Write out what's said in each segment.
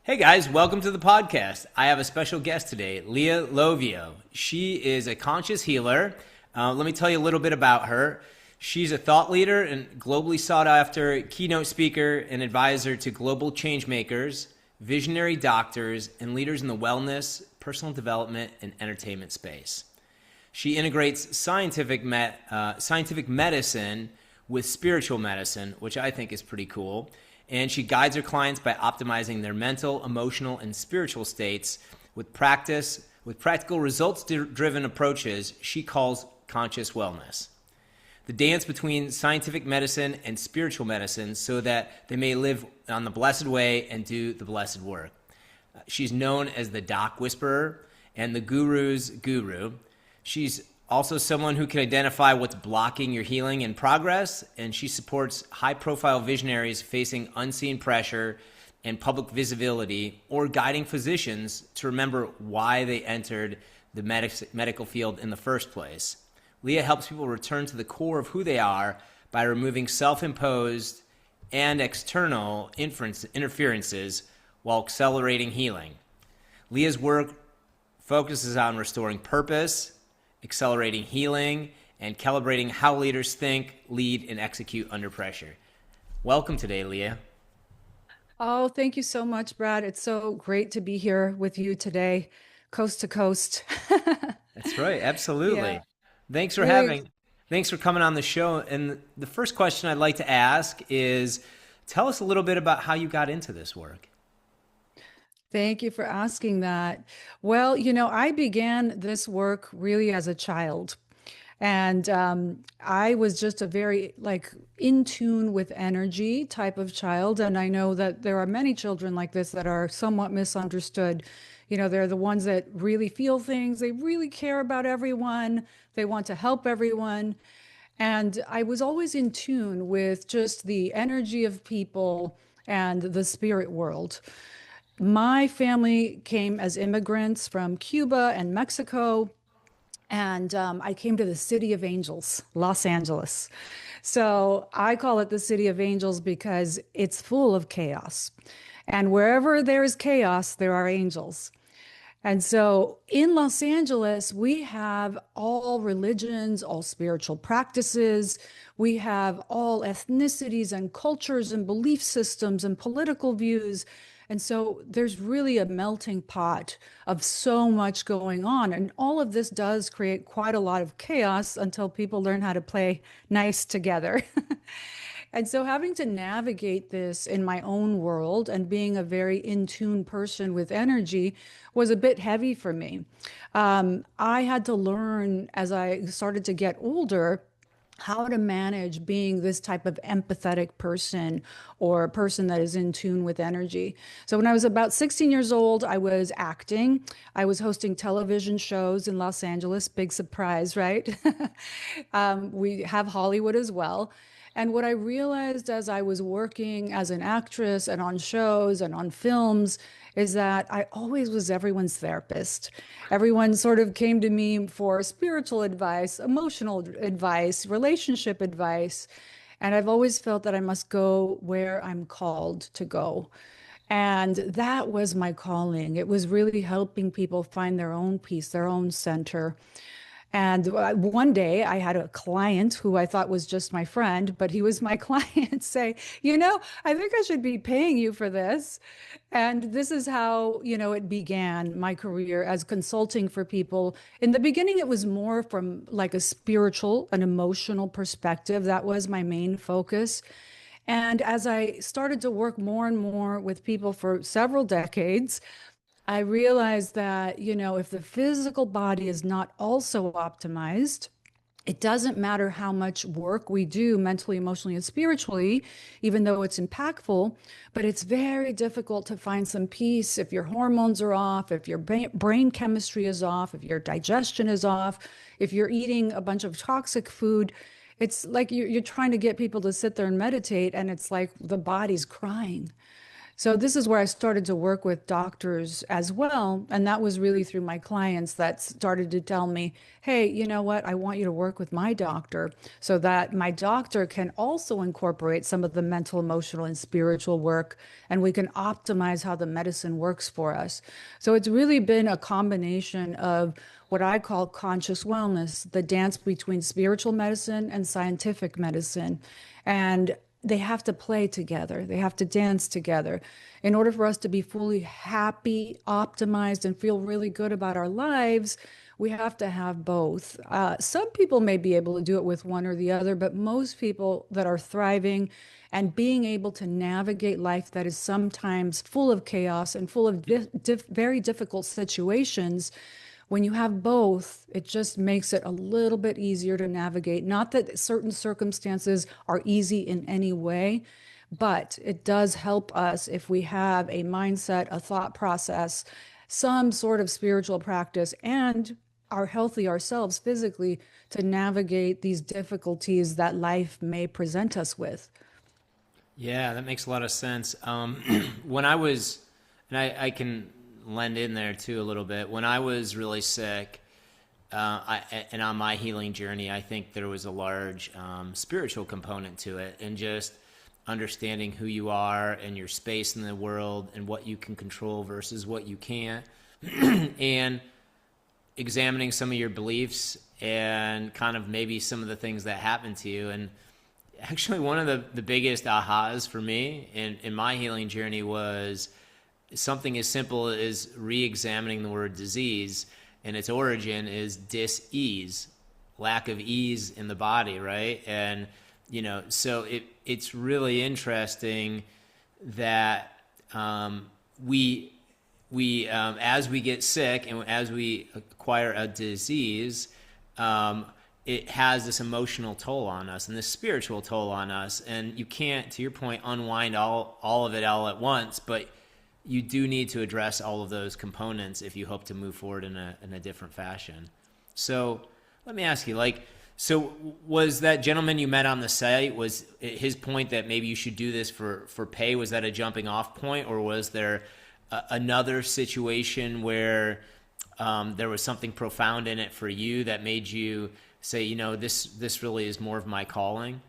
Hey guys, welcome to the podcast. I have a special guest today, Lea Llovio. She is a conscious healer. Let me tell you a little bit about her. She's a thought leader and globally sought after keynote speaker and advisor to global change makers, visionary doctors, and leaders in the wellness, personal development, and entertainment space. She integrates scientific medicine with spiritual medicine, which I think is pretty cool. And she guides her clients by optimizing their mental, emotional, and spiritual states with practical results-driven approaches she calls conscious wellness. The dance between scientific medicine and spiritual medicine so that they may live on the blessed way and do the blessed work. She's known as the Doc Whisperer and the Guru's Guru. She's also someone who can identify what's blocking your healing and progress, and she supports high-profile visionaries facing unseen pressure and public visibility, or guiding physicians to remember why they entered the medical field in the first place. Lea helps people return to the core of who they are by removing self-imposed and external interferences while accelerating healing. Lea's work focuses on restoring purpose, accelerating healing, and calibrating how leaders think, lead, and execute under pressure. Welcome today, Lea. Oh, thank you so much, Brad. It's so great to be here with you today, coast to coast. That's right, Yeah, absolutely. Thanks for really. having, thanks for coming on the show. And the first question I'd like to ask is, tell us a little bit about how you got into this work. Thank you for asking that. Well, I began this work really as a child. And I was just a very in tune with energy type of child. And I know that there are many children like this that are somewhat misunderstood. They're the ones that really feel things. They really care about everyone. They want to help everyone. And I was always in tune with just the energy of people and the spirit world. My family came as immigrants from Cuba and Mexico, and I came to the City of Angels, Los Angeles. So I call it the City of Angels because it's full of chaos. And wherever there's chaos, there are angels. And so in Los Angeles, we have all religions, all spiritual practices. We have all ethnicities and cultures and belief systems and political views. And so there's really a melting pot of so much going on. And all of this does create quite a lot of chaos until people learn how to play nice together. And so having to navigate this in my own world and being a very in tune person with energy was a bit heavy for me. I had to learn as I started to get older how to manage being this type of empathetic person or a person that is in tune with energy. So when I was about 16 years old, I was acting. I was hosting television shows in Los Angeles. Big surprise, right? We have Hollywood as well. And what I realized as I was working as an actress and on shows and on films is that I always was everyone's therapist. Everyone sort of came to me for spiritual advice, emotional advice, relationship advice. And I've always felt that I must go where I'm called to go. And that was my calling. It was really helping people find their own peace, their own center. And one day I had a client who I thought was just my friend, but he was my client say, I think I should be paying you for this. And this is how, it began my career as consulting for people. In the beginning, it was more from like a spiritual, an emotional perspective. That was my main focus. And as I started to work more and more with people for several decades, I realized that, if the physical body is not also optimized, it doesn't matter how much work we do mentally, emotionally, and spiritually, even though it's impactful, but it's very difficult to find some peace if your hormones are off, if your brain chemistry is off, if your digestion is off, if you're eating a bunch of toxic food. It's like you're trying to get people to sit there and meditate, and it's like the body's crying. So this is where I started to work with doctors as well. And that was really through my clients that started to tell me, hey, you know what? I want you to work with my doctor so that my doctor can also incorporate some of the mental, emotional, and spiritual work, and we can optimize how the medicine works for us. So it's really been a combination of what I call conscious wellness, the dance between spiritual medicine and scientific medicine. And they have to play together. They have to dance together. In order for us to be fully happy, optimized, and feel really good about our lives, we have to have both. Some people may be able to do it with one or the other, but most people that are thriving and being able to navigate life that is sometimes full of chaos and full of very difficult situations, when you have both, it just makes it a little bit easier to navigate. Not that certain circumstances are easy in any way, but it does help us if we have a mindset, a thought process, some sort of spiritual practice, and are healthy ourselves physically to navigate these difficulties that life may present us with. Yeah, that makes a lot of sense. When I was, and I can lend in there too a little bit. When I was really sick, and on my healing journey, I think there was a large spiritual component to it, and just understanding who you are and your space in the world and what you can control versus what you can't, and examining some of your beliefs and kind of maybe some of the things that happened to you. And actually, one of the biggest ahas for me in my healing journey was something as simple as re-examining the word disease, and its origin is dis-ease, lack of ease in the body, right? And so it's really interesting that we as we get sick and as we acquire a disease, it has this emotional toll on us and this spiritual toll on us, and you can't, to your point, unwind all of it all at once, but you do need to address all of those components if you hope to move forward in a different fashion. So let me ask you, so was that gentleman you met on the site, was his point that maybe you should do this for pay? Was that a jumping off point, or was there another situation where there was something profound in it for you that made you say, this really is more of my calling?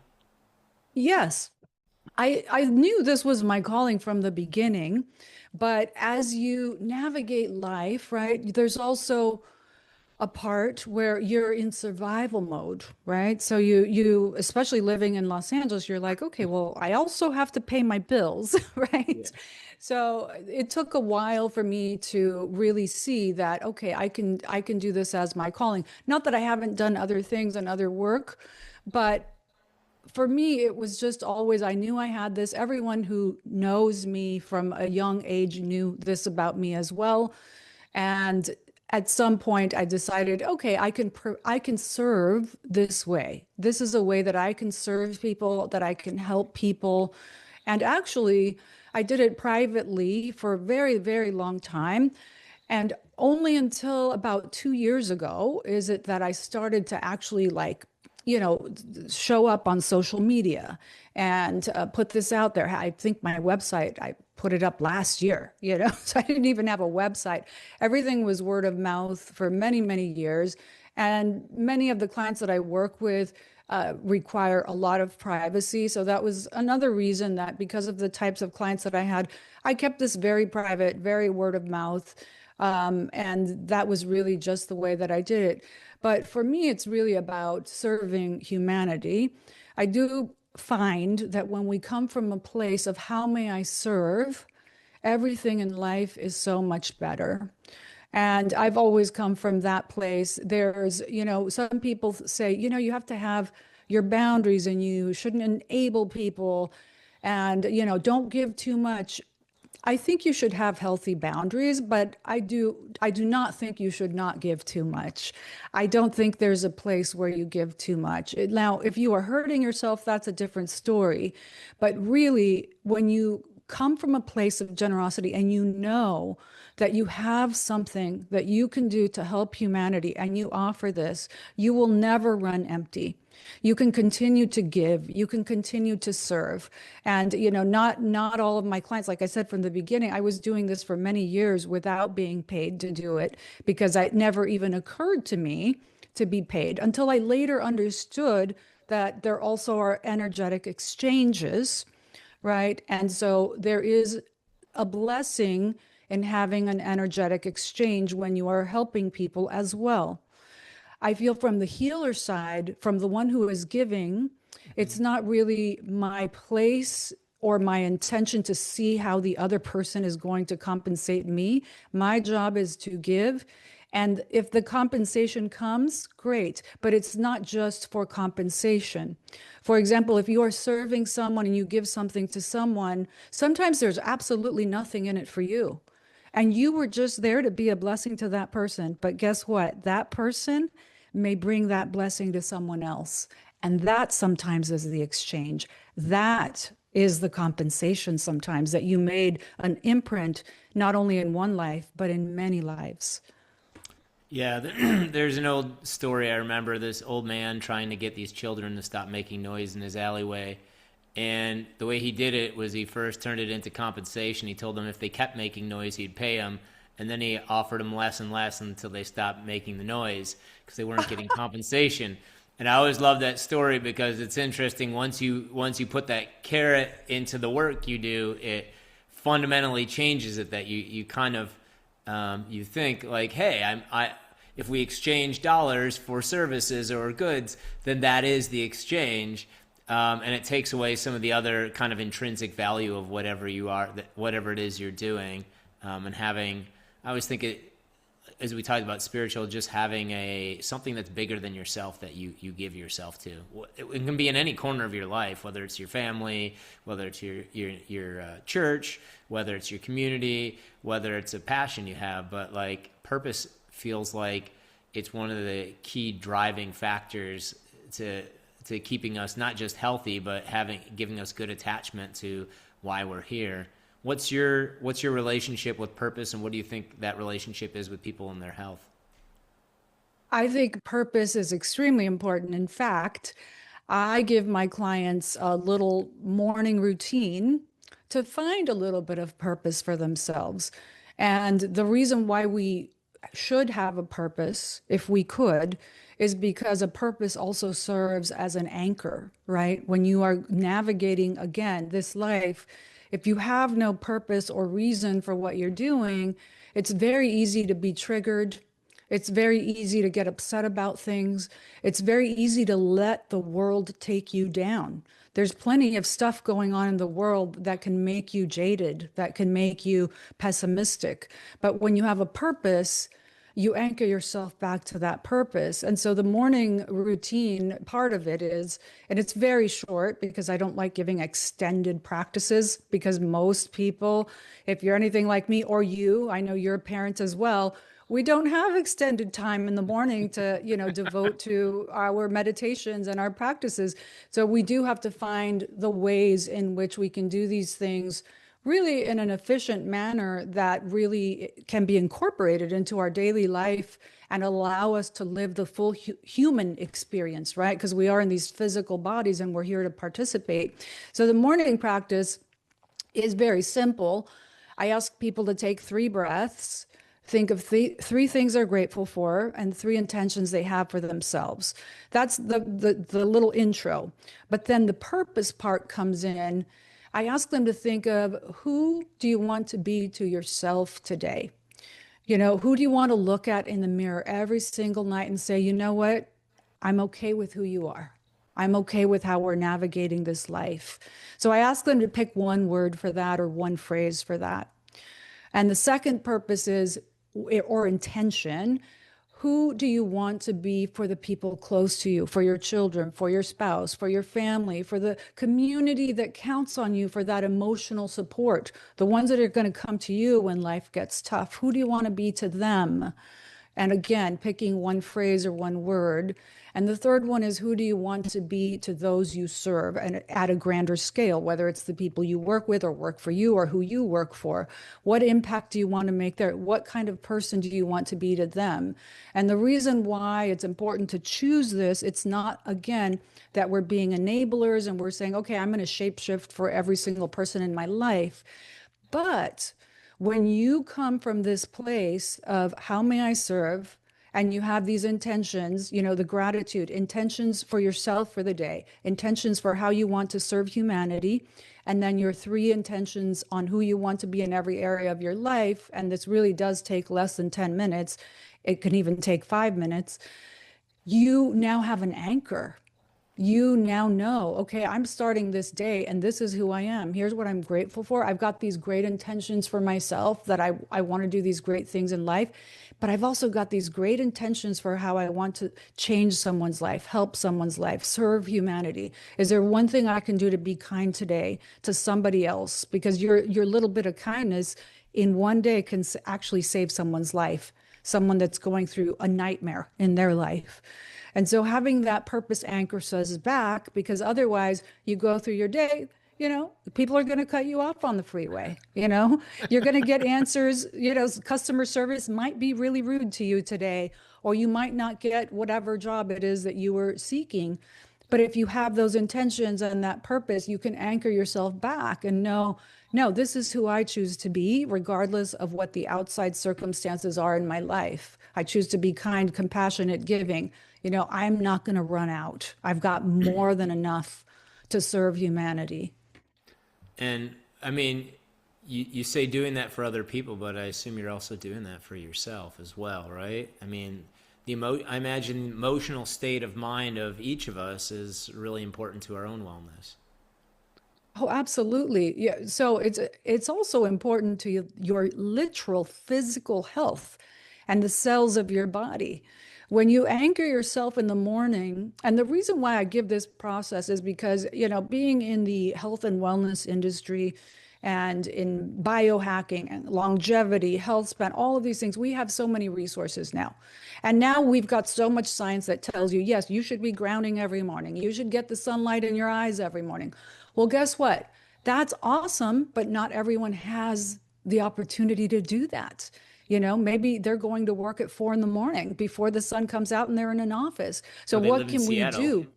Yes, I knew this was my calling from the beginning, but as you navigate life, right, there's also a part where you're in survival mode, right? So you especially living in Los Angeles, you're like, okay, well, I also have to pay my bills, Yeah. right? So it took a while for me to really see that, okay, I can do this as my calling. Not that I haven't done other things and other work, but for me, it was just always, I knew I had this. Everyone who knows me from a young age knew this about me as well. And at some point, I decided, okay, I can serve this way. This is a way that I can serve people, that I can help people. And actually, I did it privately for a very, very long time. And only until about 2 years ago is it that I started to actually show up on social media and put this out there. I think my website, I put it up last year, so I didn't even have a website. Everything was word of mouth for many, many years. And many of the clients that I work with require a lot of privacy. So that was another reason that because of the types of clients that I had, I kept this very private, very word of mouth. And that was really just the way that I did it. But for me, it's really about serving humanity. I do find that when we come from a place of how may I serve, everything in life is so much better. And I've always come from that place. Some people say, you have to have your boundaries and you shouldn't enable people and, don't give too much. I think you should have healthy boundaries, but I do not think you should not give too much. I don't think there's a place where you give too much. Now, if you are hurting yourself, that's a different story. But really, when you come from a place of generosity and you know that you have something that you can do to help humanity and you offer this, you will never run empty. You can continue to give, you can continue to serve. And not all of my clients, like I said from the beginning, I was doing this for many years without being paid to do it because it never even occurred to me to be paid until I later understood that there also are energetic exchanges, right? And so there is a blessing in having an energetic exchange when you are helping people as well. I feel from the healer side, from the one who is giving, it's not really my place or my intention to see how the other person is going to compensate me. My job is to give. And if the compensation comes, great, but it's not just for compensation. For example, if you are serving someone and you give something to someone, sometimes there's absolutely nothing in it for you. And you were just there to be a blessing to that person. But guess what? That person may bring that blessing to someone else. And that sometimes is the exchange. That is the compensation sometimes that you made an imprint, not only in one life, but in many lives. Yeah, there's an old story. I remember this old man trying to get these children to stop making noise in his alleyway. And the way he did it was he first turned it into compensation. He told them if they kept making noise, he'd pay them. And then he offered them less and less until they stopped making the noise because they weren't getting compensation. And I always love that story because it's interesting. Once you put that carrot into the work you do, it fundamentally changes it. That you kind of you think like, hey, if we exchange dollars for services or goods, then that is the exchange. And it takes away some of the other kind of intrinsic value of whatever you are, whatever it is you're doing, and having. I always think it, as we talked about spiritual, just having something that's bigger than yourself that you give yourself to. It can be in any corner of your life, whether it's your family, whether it's your church, whether it's your community, whether it's a passion you have. But like purpose feels like it's one of the key driving factors to keeping us not just healthy, but giving us good attachment to why we're here. What's your relationship with purpose, and what do you think that relationship is with people and their health? I think purpose is extremely important. In fact, I give my clients a little morning routine to find a little bit of purpose for themselves. And the reason why we should have a purpose, if we could, is because a purpose also serves as an anchor, right? When you are navigating, again, this life, if you have no purpose or reason for what you're doing, it's very easy to be triggered. It's very easy to get upset about things. It's very easy to let the world take you down. There's plenty of stuff going on in the world that can make you jaded, that can make you pessimistic. But when you have a purpose, you anchor yourself back to that purpose. And so the morning routine part of it is, and it's very short because I don't like giving extended practices because most people, if you're anything like me or you, I know you're a parent as well, we don't have extended time in the morning to, devote to our meditations and our practices. So we do have to find the ways in which we can do these things really in an efficient manner that really can be incorporated into our daily life and allow us to live the full human experience, right? Because we are in these physical bodies and we're here to participate. So the morning practice is very simple. I ask people to take 3 breaths. Think of three things they're grateful for and 3 intentions they have for themselves. That's the little intro. But then the purpose part comes in. I ask them to think of, who do you want to be to yourself today? Who do you want to look at in the mirror every single night and say, you know what? I'm okay with who you are. I'm okay with how we're navigating this life. So I ask them to pick one word for that or one phrase for that. And the second purpose is, or intention, who do you want to be for the people close to you, for your children, for your spouse, for your family, for the community that counts on you for that emotional support, the ones that are going to come to you when life gets tough? Who do you want to be to them? And again, picking one phrase or one word. And the third one is, who do you want to be to those you serve, and at a grander scale, whether it's the people you work with or work for you or who you work for. What impact do you want to make there? What kind of person do you want to be to them? And the reason why it's important to choose this, it's not, again, that we're being enablers and we're saying, okay, I'm going to shapeshift for every single person in my life. But when you come from this place of how may I serve, and you have these intentions, the gratitude, intentions for yourself for the day, intentions for how you want to serve humanity, and then your three intentions on who you want to be in every area of your life. And this really does take less than 10 minutes. It can even take 5 minutes. You now have an anchor. You now know, okay, I'm starting this day and this is who I am. Here's what I'm grateful for. I've got these great intentions for myself that I want to do these great things in life, but I've also got these great intentions for how I want to change someone's life, help someone's life, serve humanity. Is there one thing I can do to be kind today to somebody else? Because your little bit of kindness in one day can actually save someone's life, someone that's going through a nightmare in their life. And so having that purpose anchors us back, because otherwise you go through your day, people are going to cut you off on the freeway. You're going to get answers, customer service might be really rude to you today, or you might not get whatever job it is that you were seeking. But if you have those intentions and that purpose, you can anchor yourself back and know, no, this is who I choose to be, regardless of what the outside circumstances are in my life. I choose to be kind, compassionate, giving. I'm not going to run out. I've got more than enough to serve humanity. And I mean, you say doing that for other people, but I assume you're also doing that for yourself as well, right? I mean, I imagine the emotional state of mind of each of us is really important to our own wellness. Oh, absolutely. Yeah. So it's also important to your literal physical health and the cells of your body. When you anchor yourself in the morning, and the reason why I give this process is because, being in the health and wellness industry and in biohacking and longevity, health span, all of these things, we have so many resources now. And now we've got so much science that tells you, yes, you should be grounding every morning. You should get the sunlight in your eyes every morning. Well, guess what? That's awesome, but not everyone has the opportunity to do that. Maybe they're going to work at 4 in the morning before the sun comes out and they're in an office. So Or they what live in can we Seattle. do?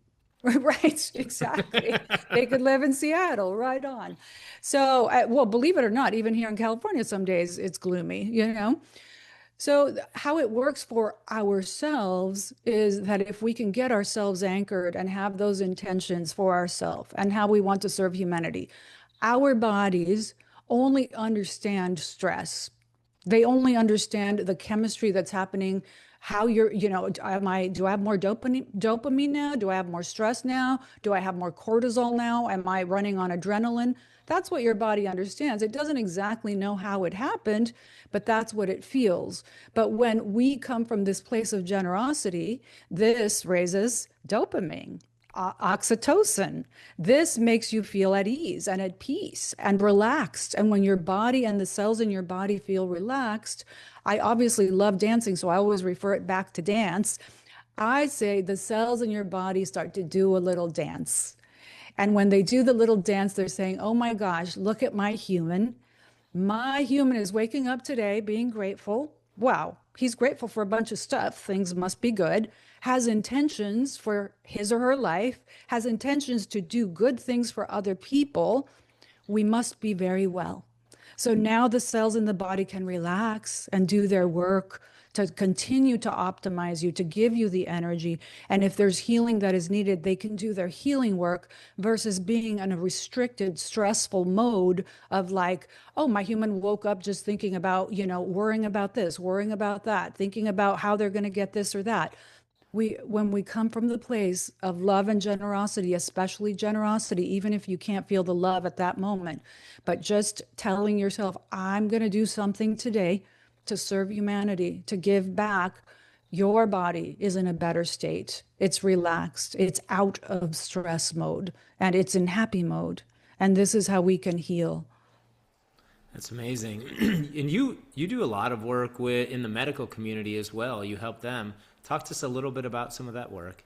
Right, exactly. They could live in Seattle, right on. So, well, believe it or not, even here in California, some days it's gloomy. So, how it works for ourselves is that if we can get ourselves anchored and have those intentions for ourselves and how we want to serve humanity, our bodies only understand stress. They only understand the chemistry that's happening, how do I have more dopamine now? Do I have more stress now? Do I have more cortisol now? Am I running on adrenaline? That's what your body understands. It doesn't exactly know how it happened, but that's what it feels. But when we come from this place of generosity, this raises dopamine, oxytocin. This makes you feel at ease and at peace and relaxed. And when your body and the cells in your body feel relaxed, I obviously love dancing, so I always refer it back to dance. I say the cells in your body start to do a little dance. And when they do the little dance, they're saying, oh my gosh, look at my human. My human is waking up today being grateful. Wow, he's grateful for a bunch of stuff. Things must be good. Has intentions for his or her life, has intentions to do good things for other people. We must be very well. So now the cells in the body can relax and do their work to continue to optimize you, to give you the energy. And if there's healing that is needed, they can do their healing work versus being in a restricted, stressful mode of like, oh, my human woke up just thinking about, worrying about this, worrying about that, thinking about how they're going to get this or that. When we come from the place of love and generosity, especially generosity, even if you can't feel the love at that moment, but just telling yourself, I'm going to do something today to serve humanity, to give back, your body is in a better state. It's relaxed, it's out of stress mode, and it's in happy mode. And this is how we can heal. That's amazing. And you do a lot of work with in the medical community as well. You help them. Talk to us a little bit about some of that work.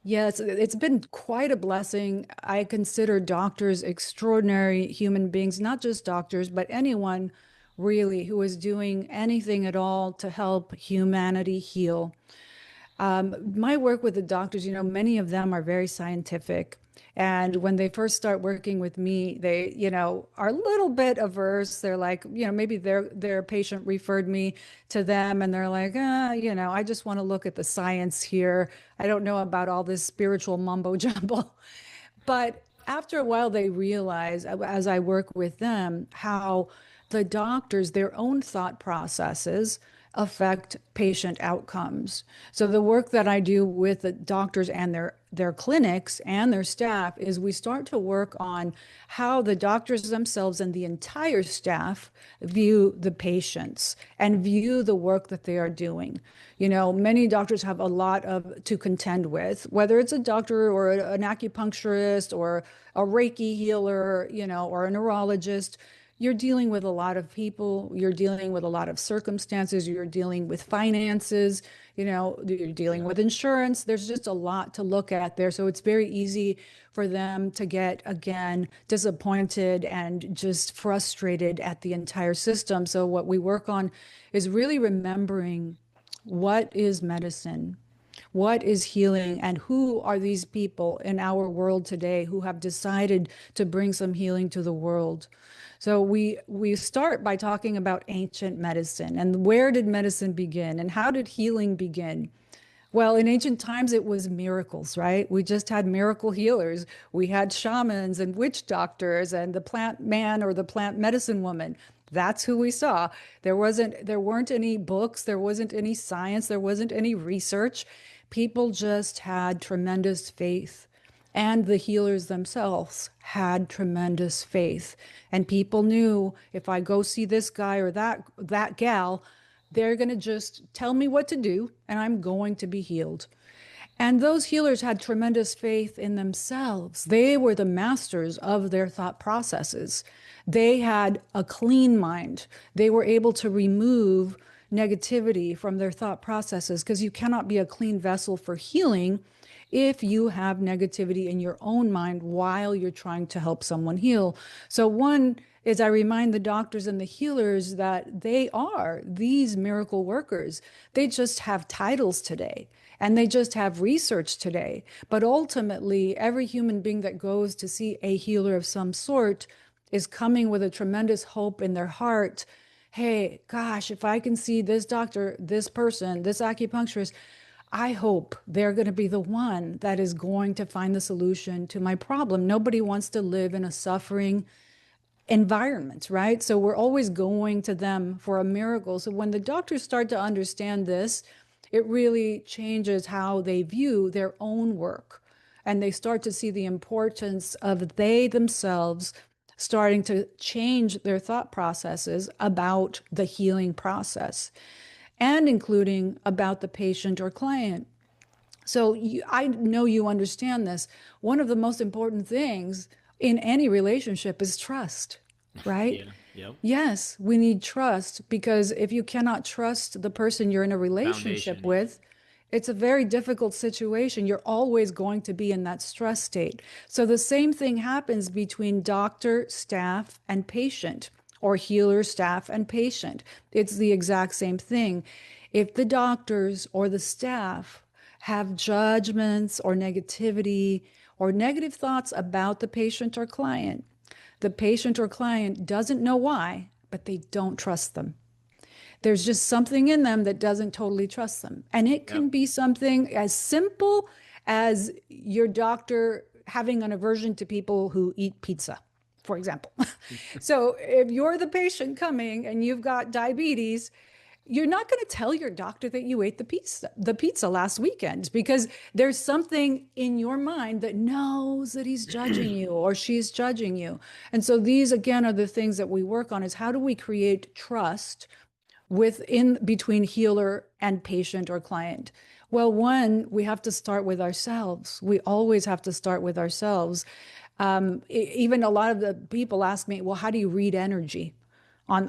Yes, it's been quite a blessing. I consider doctors extraordinary human beings, not just doctors, but anyone really who is doing anything at all to help humanity heal. My work with the doctors, many of them are very scientific. And when they first start working with me, they, are a little bit averse. They're like, maybe their patient referred me to them and they're like, I just want to look at the science here. I don't know about all this spiritual mumbo jumbo. But after a while, they realize, as I work with them, how the doctors, their own thought processes affect patient outcomes. So the work that I do with the doctors and their clinics and their staff is we start to work on how the doctors themselves and the entire staff view the patients and view the work that they are doing. Many doctors have a lot of to contend with, whether it's a doctor or an acupuncturist or a Reiki healer, or a neurologist. You're dealing with a lot of people, you're dealing with a lot of circumstances, you're dealing with finances, you're dealing Yeah. with insurance. There's just a lot to look at there. So it's very easy for them to get, again, disappointed and just frustrated at the entire system. So what we work on is really remembering what is medicine? What is healing? And who are these people in our world today who have decided to bring some healing to the world? So we start by talking about ancient medicine and where did medicine begin and how did healing begin? Well, in ancient times, it was miracles, right? We just had miracle healers. We had shamans and witch doctors and the plant man or the plant medicine woman. That's who we saw. There weren't any books, there wasn't any science, there wasn't any research. People just had tremendous faith. And the healers themselves had tremendous faith. And people knew if I go see this guy or that gal, they're going to just tell me what to do and I'm going to be healed. And those healers had tremendous faith in themselves. They were the masters of their thought processes. They had a clean mind. They were able to remove negativity from their thought processes because you cannot be a clean vessel for healing if you have negativity in your own mind while you're trying to help someone heal. So, one is I remind the doctors and the healers that they are these miracle workers. They just have titles today and they just have research today. But ultimately, every human being that goes to see a healer of some sort is coming with a tremendous hope in their heart. Hey, gosh, if I can see this doctor, this person, this acupuncturist, I hope they're going to be the one that is going to find the solution to my problem. Nobody wants to live in a suffering environment, right? So we're always going to them for a miracle. So when the doctors start to understand this, it really changes how they view their own work. And they start to see the importance of they themselves starting to change their thought processes about the healing process and including about the patient or client. So I know you understand this. One of the most important things in any relationship is trust, right? Yeah. Yep. Yes, we need trust because if you cannot trust the person you're in a relationship Foundation. Yeah. with, it's a very difficult situation. You're always going to be in that stress state. So the same thing happens between doctor, staff, and patient, or healer, staff, and patient. It's the exact same thing. If the doctors or the staff have judgments or negativity or negative thoughts about the patient or client doesn't know why, but they don't trust them. There's just something in them that doesn't totally trust them. And it Yep. can be something as simple as your doctor having an aversion to people who eat pizza, for example. So if you're the patient coming and you've got diabetes, you're not going to tell your doctor that you ate the pizza last weekend because there's something in your mind that knows that he's judging you or she's judging you. And so these again are the things that we work on is how do we create trust within between healer and patient or client? Well, one, we have to start with ourselves. We always have to start with ourselves. Even a lot of the people ask me, well, how do you read energy?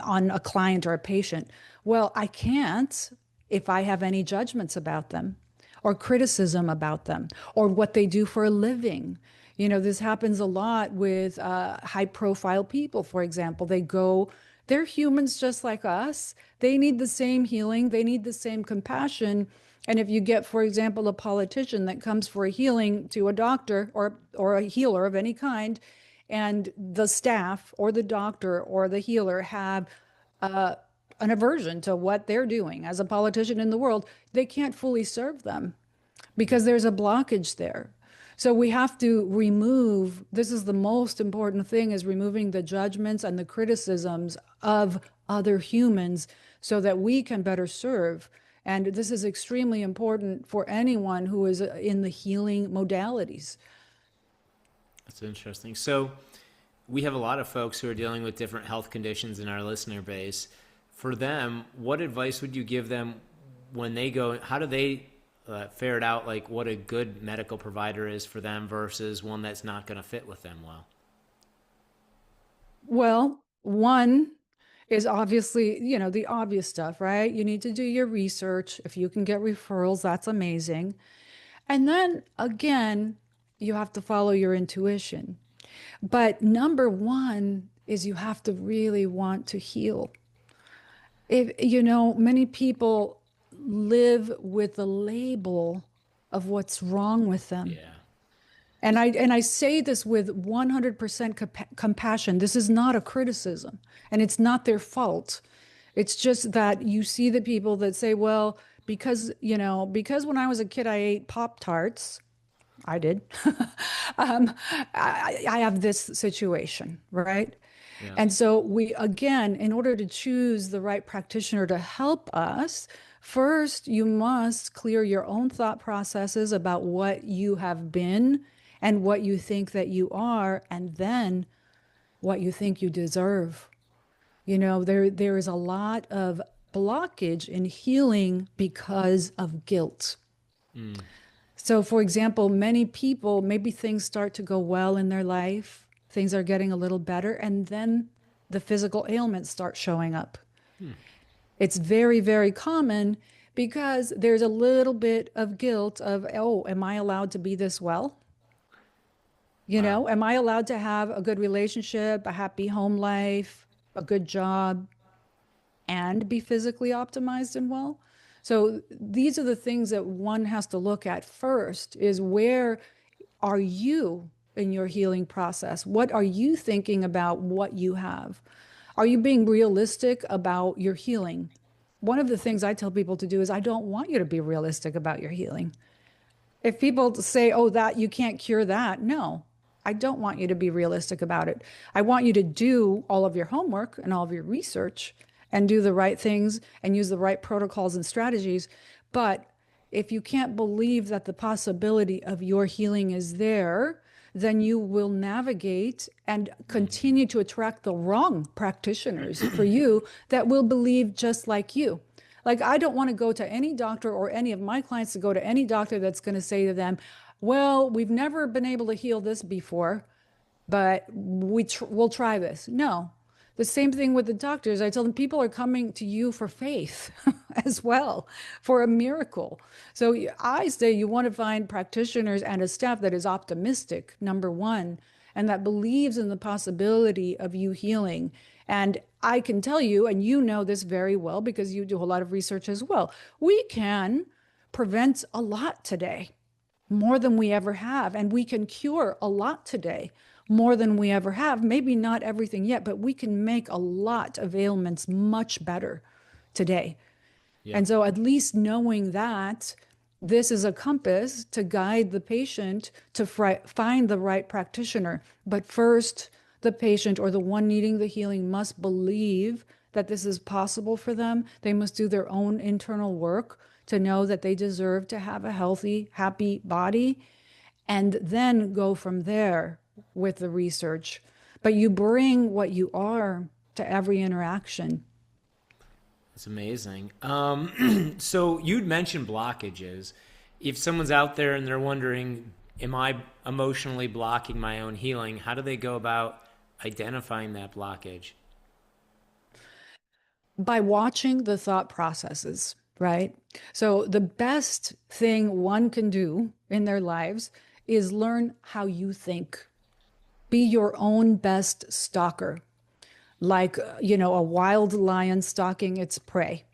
on a client or a patient. Well, I can't if I have any judgments about them or criticism about them or what they do for a living. You know, this happens a lot with high profile people, for example. They're humans just like us. They need the same healing, they need the same compassion. And if you get, for example, a politician that comes for a healing to a doctor or a healer of any kind, and the staff or the doctor or the healer have uh, an aversion to what they're doing as a politician in the world, they can't fully serve them because there's a blockage there. So we have to remove, this is the most important thing, is removing the judgments and the criticisms of other humans so that we can better serve. And this is extremely important for anyone who is in the healing modalities. That's interesting. So we have a lot of folks who are dealing with different health conditions in our listener base. For them, what advice would you give them when they go, how do they ferret out like what a good medical provider is for them versus one that's not going to fit with them well? Well, one is obviously, you know, the obvious stuff, right? You need to do your research. If you can get referrals, that's amazing. And then again, you have to follow your intuition. But number one is you have to really want to heal. If, you know, many people live with the label of what's wrong with them. Yeah. And I say this with 100% compassion. This is not a criticism, and it's not their fault. It's just that you see the people that say, well, because, you know, because when I was a kid, I ate Pop Tarts. I did. um, I have this situation, right? Yeah. And so we, again, in order to choose the right practitioner to help us, first you must clear your own thought processes about what you have been and what you think that you are, and then what you think you deserve. You know, there is a lot of blockage in healing because of guilt. Mm. So, for example, many people, maybe things start to go well in their life, things are getting a little better, and then the physical ailments start showing up. It's very, very common because there's a little bit of guilt of, oh, am I allowed to be this well? You Wow. know, am I allowed to have a good relationship, a happy home life, a good job, and be physically optimized and well? So these are the things that one has to look at first is where are you in your healing process? What are you thinking about what you have? Are you being realistic about your healing? One of the things I tell people to do is I don't want you to be realistic about your healing. If people say, oh, that you can't cure that, no, I don't want you to be realistic about it. I want you to do all of your homework and all of your research and do the right things and use the right protocols and strategies. But if you can't believe that the possibility of your healing is there, then you will navigate and continue to attract the wrong practitioners for you that will believe just like you. Like, I don't want to go to any doctor or any of my clients to go to any doctor that's going to say to them, well, we've never been able to heal this before, but we'll try this. No. The same thing with the doctors. I tell them people are coming to you for faith as well, for a miracle. So I say you want to find practitioners and a staff that is optimistic, number one, and that believes in the possibility of you healing. And I can tell you, and you know this very well because you do a lot of research as well, we can prevent a lot today, more than we ever have. And we can cure a lot today, more than we ever have. Maybe not everything yet, but we can make a lot of ailments much better today. Yeah. And so at least knowing that this is a compass to guide the patient to find the right practitioner. But first, the patient or the one needing the healing must believe that this is possible for them. They must do their own internal work to know that they deserve to have a healthy, happy body, and then go from there with the research. But you bring what you are to every interaction. That's amazing. So you'd mentioned blockages. If someone's out there and they're wondering, am I emotionally blocking my own healing? How do they go about identifying that blockage? By watching the thought processes, right? So the best thing one can do in their lives is learn how you think. Be your own best stalker, like, a wild lion stalking its prey.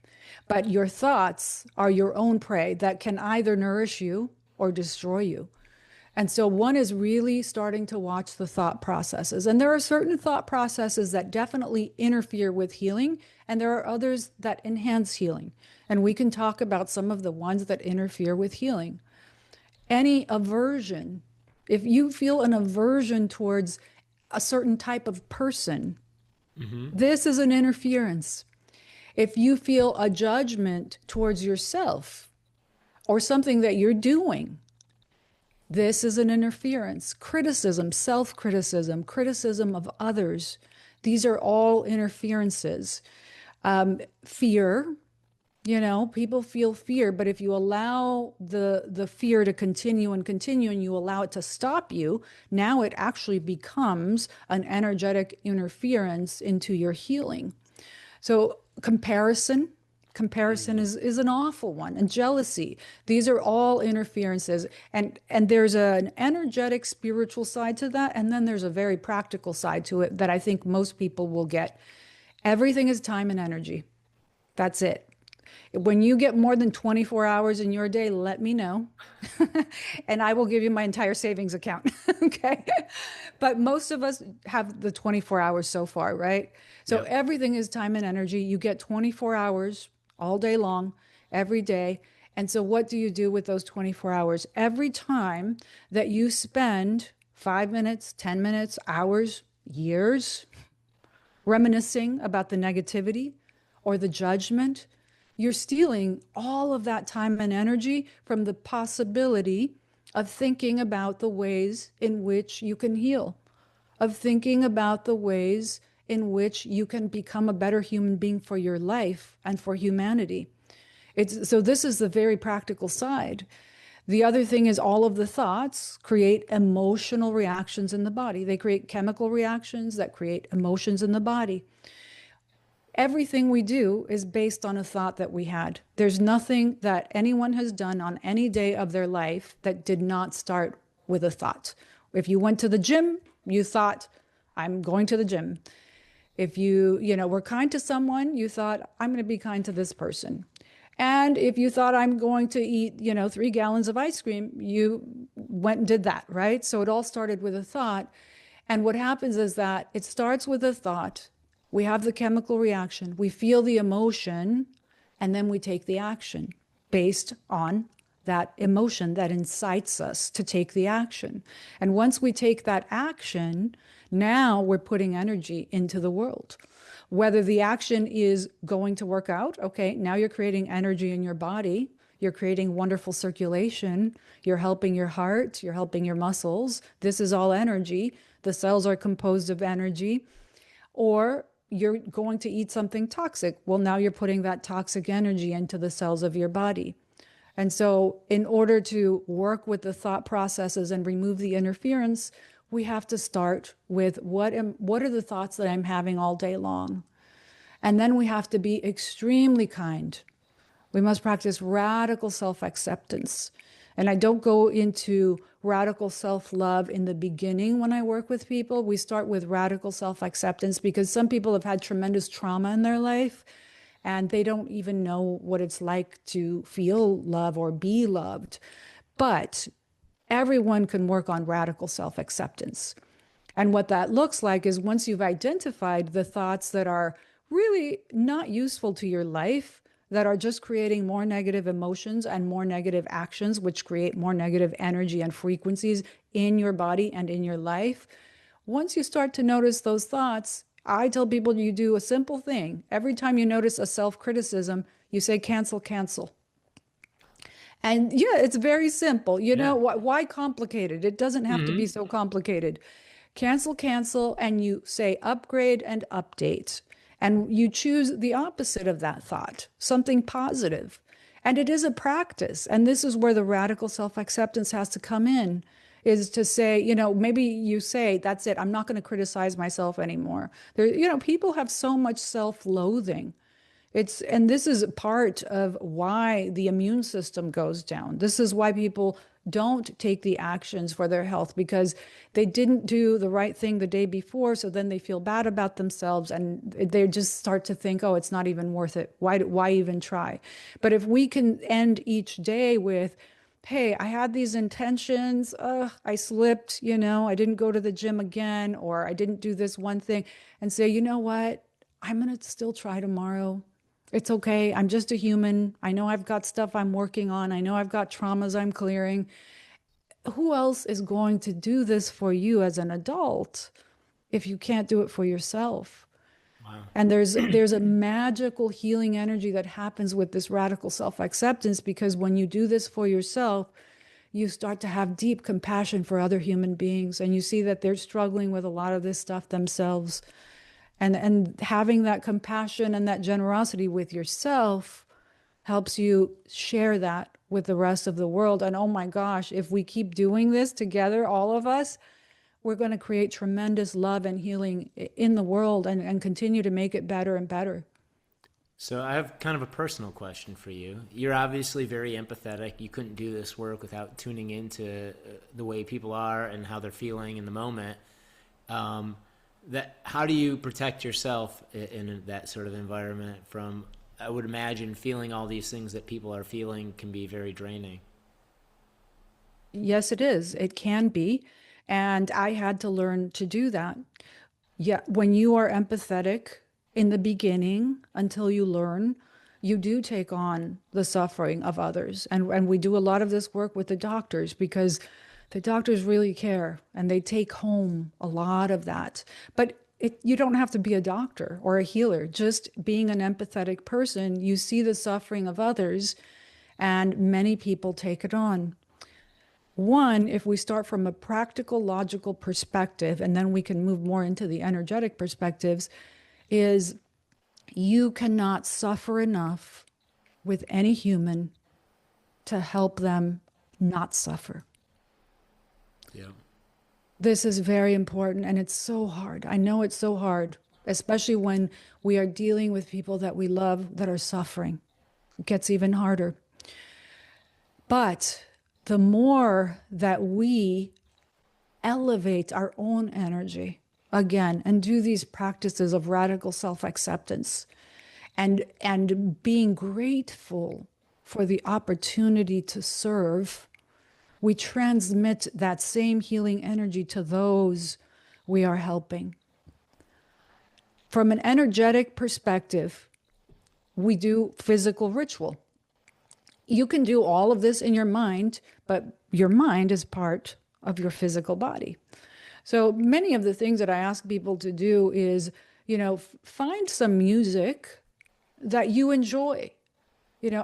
But your thoughts are your own prey that can either nourish you or destroy you. And so one is really starting to watch the thought processes. And there are certain thought processes that definitely interfere with healing, and there are others that enhance healing. And we can talk about some of the ones that interfere with healing. Any aversion, if you feel an aversion towards a certain type of person, this is an interference. If you feel a judgment towards yourself or something that you're doing, this is an interference. Criticism, self-criticism, criticism of others. These are all interferences. Fear, people feel fear, but if you allow the fear to continue and continue and you allow it to stop you, now it actually becomes an energetic interference into your healing. So comparison is an awful one, and jealousy. These are all interferences, and there's an energetic spiritual side to that, and then there's a very practical side to it that I think most people will get. Everything is time and energy. That's it. When you get more than 24 hours in your day, let me know. And I will give you my entire savings account. Okay. But most of us have the 24 hours so far, right? So Yep. everything is time and energy. You get 24 hours all day long, every day. And so what do you do with those 24 hours? Every time that you spend 5 minutes, 10 minutes, hours, years reminiscing about the negativity or the judgment, you're stealing all of that time and energy from the possibility of thinking about the ways in which you can heal, of thinking about the ways in which you can become a better human being for your life and for humanity. So this is the very practical side. The other thing is all of the thoughts create emotional reactions in the body. They create chemical reactions that create emotions in the body. Everything we do is based on a thought that we had. There's nothing that anyone has done on any day of their life that did not start with a thought. If you went to the gym, you thought, I'm going to the gym. If you were kind to someone, you thought, I'm going to be kind to this person. And if you thought I'm going to eat, 3 gallons of ice cream, you went and did that, right? So it all started with a thought. And what happens is that it starts with a thought. We have the chemical reaction, we feel the emotion, and then we take the action based on that emotion that incites us to take the action. And once we take that action, now we're putting energy into the world. Whether the action is going to work out, okay, now you're creating energy in your body, you're creating wonderful circulation, you're helping your heart, you're helping your muscles. This is all energy. The cells are composed of energy. Or you're going to eat something toxic. Well, now you're putting that toxic energy into the cells of your body. And so in order to work with the thought processes and remove the interference, we have to start with what are the thoughts that I'm having all day long? And then we have to be extremely kind. We must practice radical self-acceptance. And I don't go into radical self-love in the beginning when I work with people. We start with radical self-acceptance because some people have had tremendous trauma in their life and they don't even know what it's like to feel love or be loved. But everyone can work on radical self-acceptance. And what that looks like is once you've identified the thoughts that are really not useful to your life, that are just creating more negative emotions and more negative actions, which create more negative energy and frequencies in your body and in your life. Once you start to notice those thoughts, I tell people you do a simple thing. Every time you notice a self-criticism, you say, cancel, cancel. And yeah, it's very simple. Yeah. Why complicated? It doesn't have to be so complicated. Cancel, cancel, and you say upgrade and update. And you choose the opposite of that thought, something positive. And it is a practice. And this is where the radical self-acceptance has to come in, is to say, maybe you say, that's it, I'm not going to criticize myself anymore. People have so much self-loathing. And this is part of why the immune system goes down. This is why people don't take the actions for their health because they didn't do the right thing the day before. So then they feel bad about themselves and they just start to think, oh, it's not even worth it. Why even try? But if we can end each day with, hey, I had these intentions. I slipped, I didn't go to the gym again, or I didn't do this one thing, and say, you know what? I'm going to still try tomorrow. It's okay. I'm just a human. I know I've got stuff I'm working on. I know I've got traumas I'm clearing. Who else is going to do this for you as an adult if you can't do it for yourself? Wow. And there's a magical healing energy that happens with this radical self-acceptance because when you do this for yourself, you start to have deep compassion for other human beings and you see that they're struggling with a lot of this stuff themselves. And having that compassion and that generosity with yourself helps you share that with the rest of the world. And oh my gosh, if we keep doing this together, all of us, we're going to create tremendous love and healing in the world and continue to make it better and better. So I have kind of a personal question for you. You're obviously very empathetic. You couldn't do this work without tuning into the way people are and how they're feeling in the moment. How do you protect yourself in that sort of environment from, I would imagine, feeling all these things that people are feeling can be very draining. Yes, it is. It can be. And I had to learn to do that. Yeah, when you are empathetic in the beginning, until you learn, you do take on the suffering of others. And we do a lot of this work with the doctors because the doctors really care and they take home a lot of that. But you don't have to be a doctor or a healer. Just being an empathetic person, you see the suffering of others, and many people take it on. One, if we start from a practical, logical perspective, and then we can move more into the energetic perspectives, is you cannot suffer enough with any human to help them not suffer. Yeah. This is very important and it's so hard. I know it's so hard, especially when we are dealing with people that we love that are suffering. It gets even harder. But the more that we elevate our own energy again and do these practices of radical self-acceptance and being grateful for the opportunity to serve, we transmit that same healing energy to those we are helping. From an energetic perspective, we do physical ritual. You can do all of this in your mind, but your mind is part of your physical body. So many of the things that I ask people to do is, find some music that you enjoy,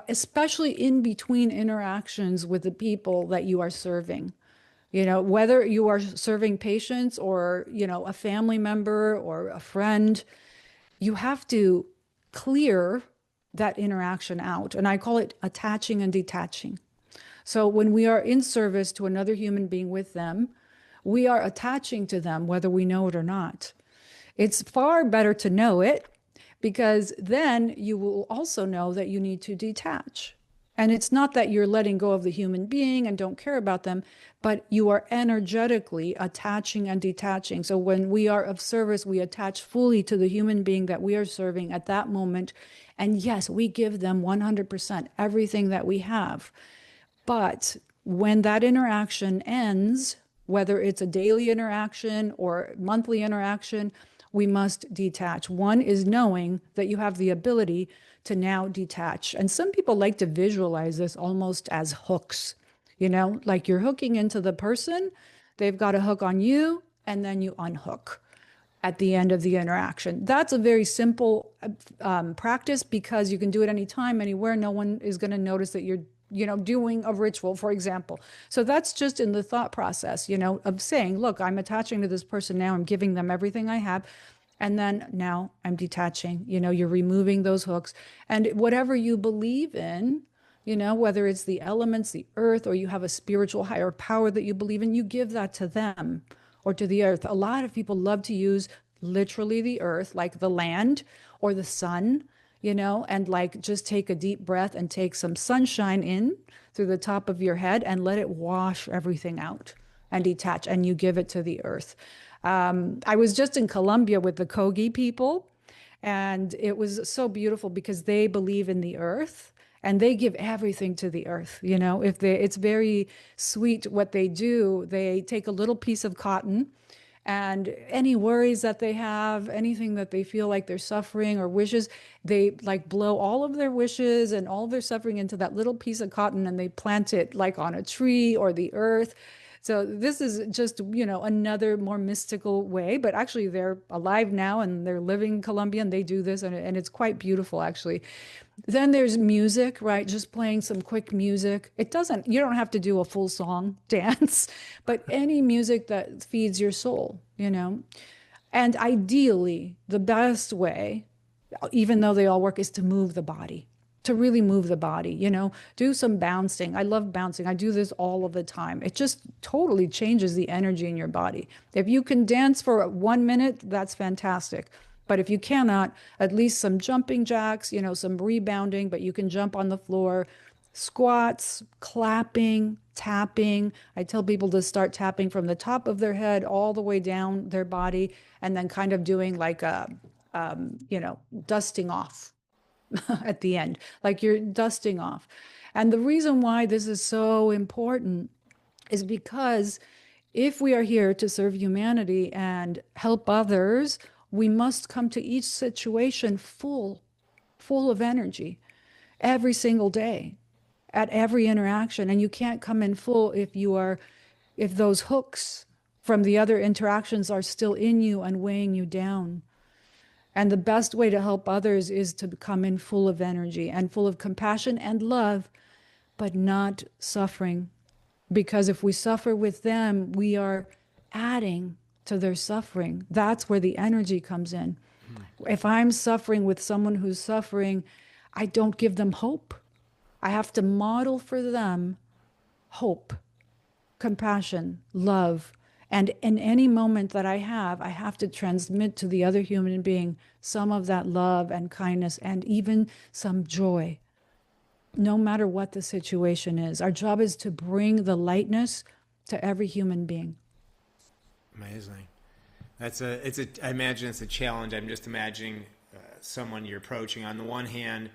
especially in between interactions with the people that you are serving. Whether you are serving patients or, a family member or a friend, you have to clear that interaction out. And I call it attaching and detaching. So when we are in service to another human being with them, we are attaching to them, whether we know it or not. It's far better to know it because then you will also know that you need to detach. And it's not that you're letting go of the human being and don't care about them, but you are energetically attaching and detaching. So when we are of service, we attach fully to the human being that we are serving at that moment. And yes, we give them 100% everything that we have. But when that interaction ends, whether it's a daily interaction or monthly interaction, we must detach. One is knowing that you have the ability to now detach. And some people like to visualize this almost as hooks, like you're hooking into the person, they've got a hook on you, and then you unhook at the end of the interaction. That's a very simple practice because you can do it anytime, anywhere. No one is going to notice that you're doing a ritual, for example. So that's just in the thought process, of saying, look, I'm attaching to this person now. I'm giving them everything I have. And then now I'm detaching, you're removing those hooks. And whatever you believe in, whether it's the elements, the earth, or you have a spiritual higher power that you believe in, you give that to them or to the earth. A lot of people love to use literally the earth, like the land or the sun, and like just take a deep breath and take some sunshine in through the top of your head and let it wash everything out and detach, and you give it to the earth. I was just in Colombia with the Kogi people, and it was so beautiful because they believe in the earth and they give everything to the earth. If they, it's very sweet what they do. They take a little piece of cotton, and any worries that they have, anything that they feel like they're suffering or wishes, they like blow all of their wishes and all of their suffering into that little piece of cotton, and they plant it like on a tree or the earth. So this is just, another more mystical way, but actually they're alive now and they're living in Colombia and they do this, and it's quite beautiful actually. Then there's music, right? Just playing some quick music. You don't have to do a full song dance, but any music that feeds your soul. And ideally, the best way, even though they all work, is to move the body, to really move the body. Do some bouncing. I love bouncing. I do this all of the time. It just totally changes the energy in your body. If you can dance for 1 minute, that's fantastic. But if you cannot, at least some jumping jacks, some rebounding, but you can jump on the floor, squats, clapping, tapping. I tell people to start tapping from the top of their head all the way down their body, and then kind of doing like dusting off at the end, like you're dusting off. And the reason why this is so important is because if we are here to serve humanity and help others, we must come to each situation full of energy every single day at every interaction. And you can't come in full if those hooks from the other interactions are still in you and weighing you down. And the best way to help others is to come in full of energy and full of compassion and love, but not suffering. Because if we suffer with them, we are adding to their suffering. That's where the energy comes in. If I'm suffering with someone who's suffering, I don't give them hope. I have to model for them hope, compassion, love. And in any moment that I have to transmit to the other human being some of that love and kindness and even some joy, no matter what the situation is. Our job is to bring the lightness to every human being. Amazing. I imagine it's a challenge. I'm just imagining someone you're approaching. On the one hand,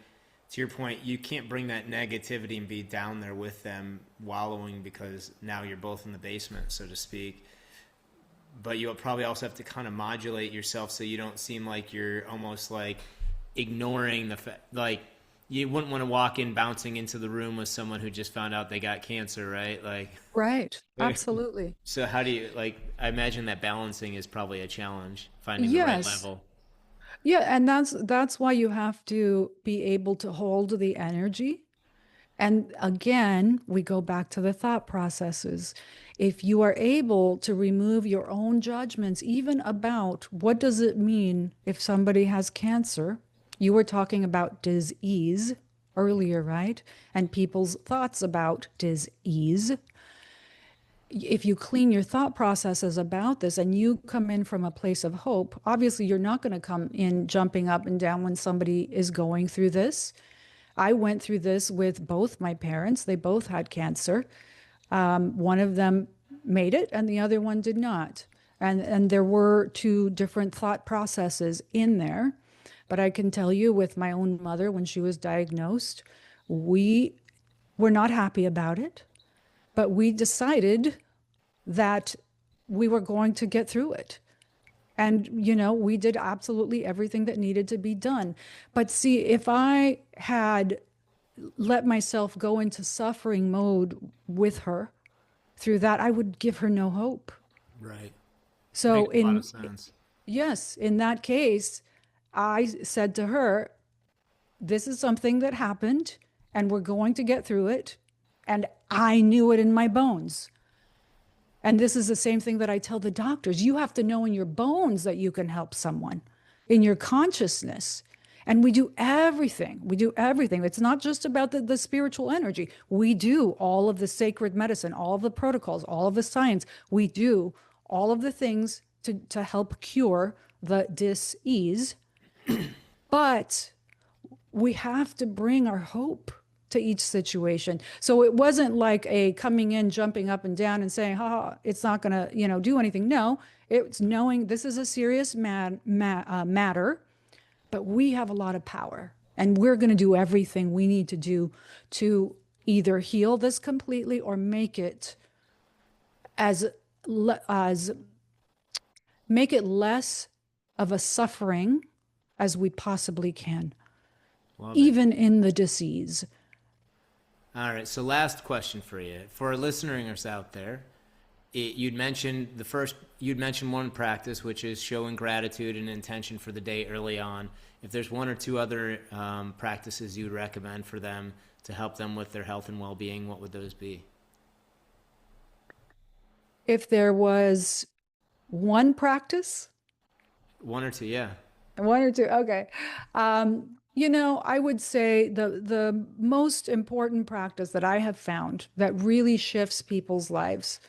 to your point, you can't bring that negativity and be down there with them wallowing, because now you're both in the basement, so to speak. But you'll probably also have to kind of modulate yourself so you don't seem like you're almost like ignoring the fact, like you wouldn't want to walk in bouncing into the room with someone who just found out they got cancer, right? Like, right. Absolutely. So how do you, like, I imagine that balancing is probably a challenge, finding the right Yes. level. Yeah, and that's why you have to be able to hold the energy. And again, we go back to the thought processes. If you are able to remove your own judgments, even about what does it mean if somebody has cancer? You were talking about disease earlier, right? And people's thoughts about disease. If you clean your thought processes about this and you come in from a place of hope, obviously you're not going to come in jumping up and down when somebody is going through this. I went through this with both my parents. They both had cancer. One of them made it and the other one did not. And there were two different thought processes in there. But I can tell you, with my own mother, when she was diagnosed, we were not happy about it. But we decided that we were going to get through it. And, we did absolutely everything that needed to be done. But see, if I had let myself go into suffering mode with her through that, I would give her no hope. Right. So Makes a lot of sense. yes, in that case, I said to her, this is something that happened and we're going to get through it. And I knew it in my bones. And this is the same thing that I tell the doctors. You have to know in your bones that you can help someone, in your consciousness. And we do everything. We do everything. It's not just about the spiritual energy. We do all of the sacred medicine, all of the protocols, all of the science. We do all of the things to help cure the dis-ease. But we have to bring our hope to each situation. So it wasn't like a coming in, jumping up and down and saying, ha, it's not going to, do anything. No, it's knowing this is a serious matter, but we have a lot of power and we're going to do everything we need to do to either heal this completely or as as make it less of a suffering as we possibly can, Love it. even in the disease. All right. So last question for you. For our listeners out there, you'd mentioned one practice, which is showing gratitude and intention for the day early on. If there's one or two other practices you would recommend for them to help them with their health and well-being, what would those be? If there was one practice, One or two, yeah. one or two, okay. I would say the most important practice that I have found that really shifts people's lives,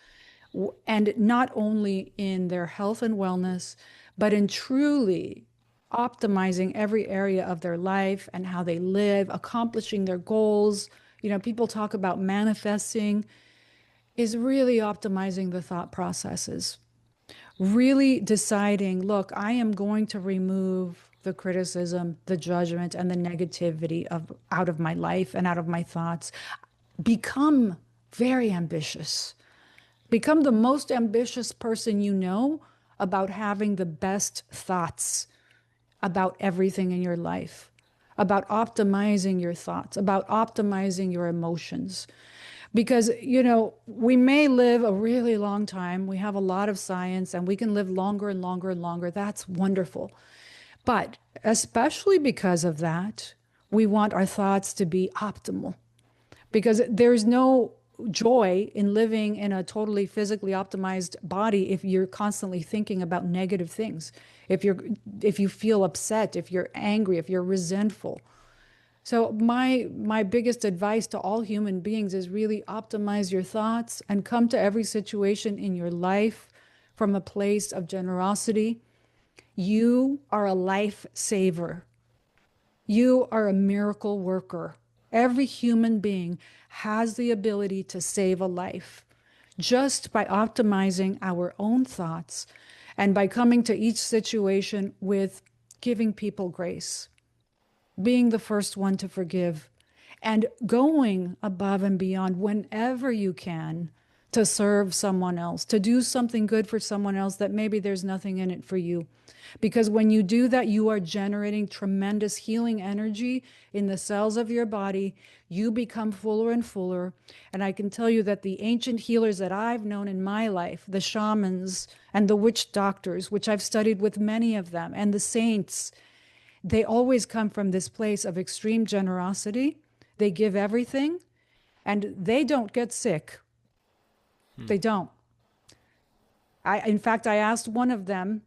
and not only in their health and wellness, but in truly optimizing every area of their life and how they live, accomplishing their goals. People talk about manifesting, is really optimizing the thought processes. Really deciding, look, I am going to remove the criticism, the judgment, and the negativity out of my life and out of my thoughts. Become very ambitious. Become the most ambitious person you know about having the best thoughts about everything in your life, about optimizing your thoughts, about optimizing your emotions. Because, we may live a really long time. We have a lot of science and we can live longer and longer and longer. That's wonderful. But especially because of that, we want our thoughts to be optimal, because there's no joy in living in a totally physically optimized body if you're constantly thinking about negative things, if you feel upset, if you're angry, if you're resentful. So my biggest advice to all human beings is really optimize your thoughts and come to every situation in your life from a place of generosity. You are a lifesaver. You are a miracle worker. Every human being has the ability to save a life just by optimizing our own thoughts and by coming to each situation with giving people grace, being the first one to forgive, and going above and beyond whenever you can to serve someone else, to do something good for someone else that maybe there's nothing in it for you. Because when you do that, you are generating tremendous healing energy in the cells of your body. You become fuller and fuller. And I can tell you that the ancient healers that I've known in my life, the shamans and the witch doctors, which I've studied with many of them, and the saints, they always come from this place of extreme generosity. They give everything and they don't get sick. They don't. In fact, I asked one of them,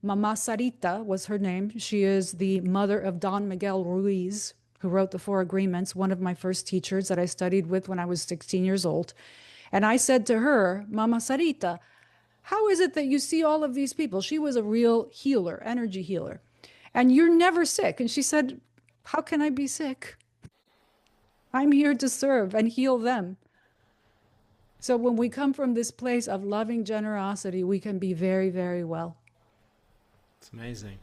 Mama Sarita was her name. She is the mother of Don Miguel Ruiz, who wrote the Four Agreements, one of my first teachers that I studied with when I was 16 years old. And I said to her, Mama Sarita, how is it that you see all of these people? She was a real healer, energy healer. And you're never sick. And she said, how can I be sick? I'm here to serve and heal them. So when we come from this place of loving generosity, we can be very, very well. It's amazing.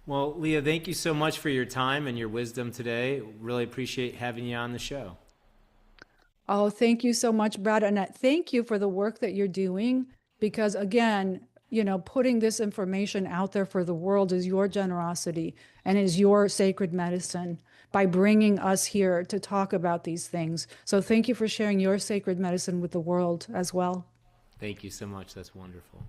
Well, Lea, thank you so much for your time and your wisdom today. Really appreciate having you on the show. Oh, thank you so much, Brad. And thank you for the work that you're doing, because again, putting this information out there for the world is your generosity and is your sacred medicine by bringing us here to talk about these things. So thank you for sharing your sacred medicine with the world as well. Thank you so much. That's wonderful.